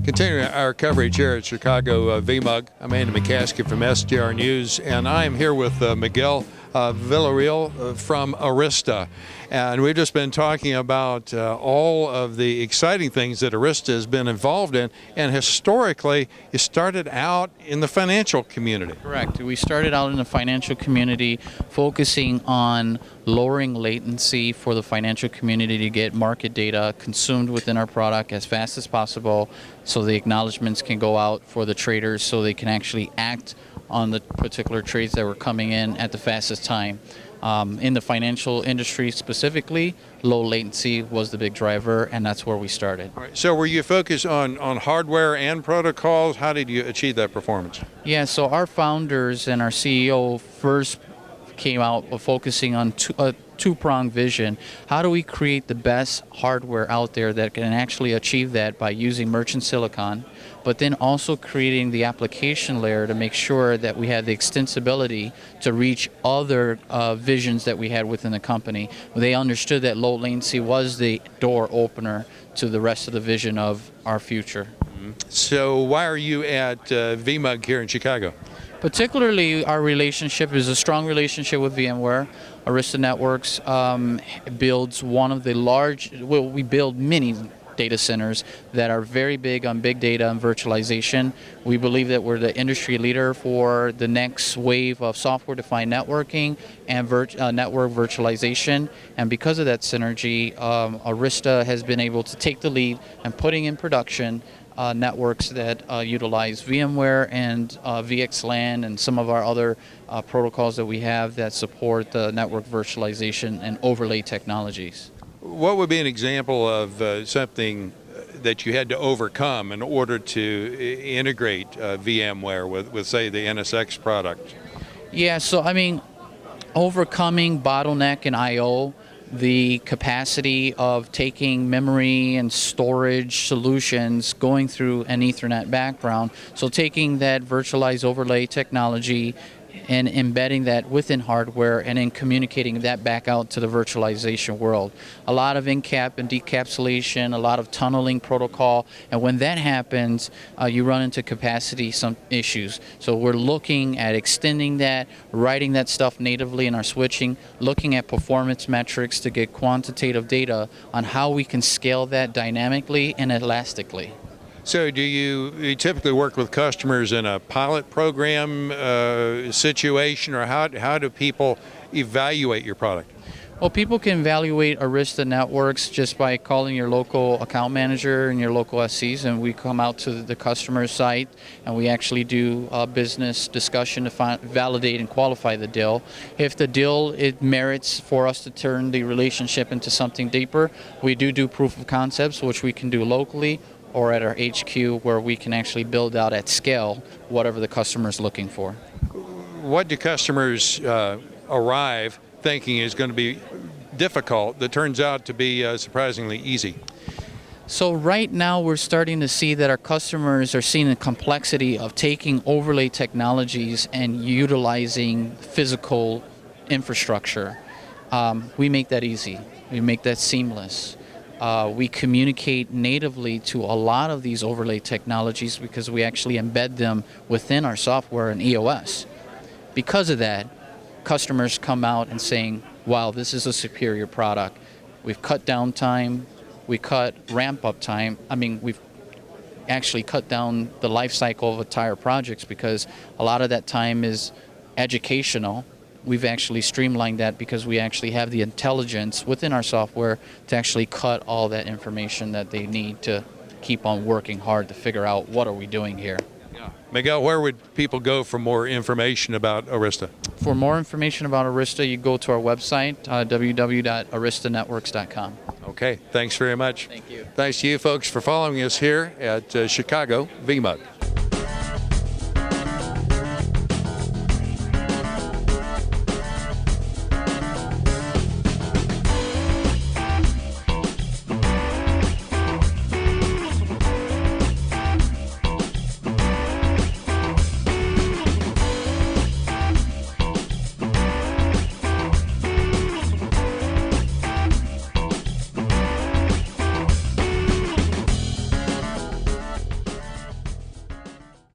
Continuing our coverage here at Chicago VMUG, I'm Andy McCaskey from SDR News, and I am here with Miguel Villarreal from Arista. And we've just been talking about all of the exciting things that Arista has been involved in, and historically, it started out in the financial community. Correct. We started out in the financial community focusing on lowering latency for the financial community to get market data consumed within our product as fast as possible so the acknowledgments can go out for the traders so they can actually act on the particular trades that were coming in at the fastest time. In the financial industry specifically, low latency was the big driver, and that's where we started. All right. So were you focused on hardware and protocols? How did you achieve that performance? Yeah, so our founders and our CEO first came out focusing on a two-pronged vision. How do we create the best hardware out there that can actually achieve that by using merchant silicon, but then also creating the application layer to make sure that we had the extensibility to reach other visions that we had within the company. They understood that low latency was the door opener to the rest of the vision of our future. So why are you at VMUG here in Chicago? Particularly, our relationship is a strong relationship with VMware. Arista Networks builds one of the we build many data centers that are very big on big data and virtualization. We believe that we're the industry leader for the next wave of software-defined networking and network virtualization. And because of that synergy, Arista has been able to take the lead and putting in production networks that utilize VMware and VXLAN and some of our other protocols that we have that support the network virtualization and overlay technologies. What would be an example of something that you had to overcome in order to integrate VMware with, say, the NSX product? Yeah, so I mean, overcoming bottleneck in I/O, the capacity of taking memory and storage solutions going through an Ethernet background. So taking that virtualized overlay technology and embedding that within hardware and then communicating that back out to the virtualization world. A lot of encap and decapsulation, a lot of tunneling protocol, and when that happens, you run into capacity issues. So we're looking at extending that, writing that stuff natively in our switching, looking at performance metrics to get quantitative data on how we can scale that dynamically and elastically. So do you typically work with customers in a pilot program situation, or how do people evaluate your product? Well, people can evaluate Arista Networks just by calling your local account manager and your local SCs, and we come out to the customer site and we actually do a business discussion to validate and qualify the deal. If the deal it merits for us to turn the relationship into something deeper, we do proof of concepts, which we can do locally or at our HQ, where we can actually build out at scale whatever the customer is looking for. What do customers arrive thinking is going to be difficult that turns out to be surprisingly easy? So right now we're starting to see that our customers are seeing the complexity of taking overlay technologies and utilizing physical infrastructure. We make that easy. We make that seamless. We communicate natively to a lot of these overlay technologies because we actually embed them within our software and EOS. Because of that, customers come out and saying, wow, this is a superior product. We've cut down time, we cut ramp up time. I mean, we've actually cut down the life cycle of entire projects because a lot of that time is educational. We've actually streamlined that because we actually have the intelligence within our software to actually cut all that information that they need to keep on working hard to figure out what are we doing here. Yeah. Miguel, where would people go for more information about Arista? For more information about Arista, you go to our website, www.aristanetworks.com. Okay, thanks very much. Thank you. Thanks to you folks for following us here at Chicago VMUG.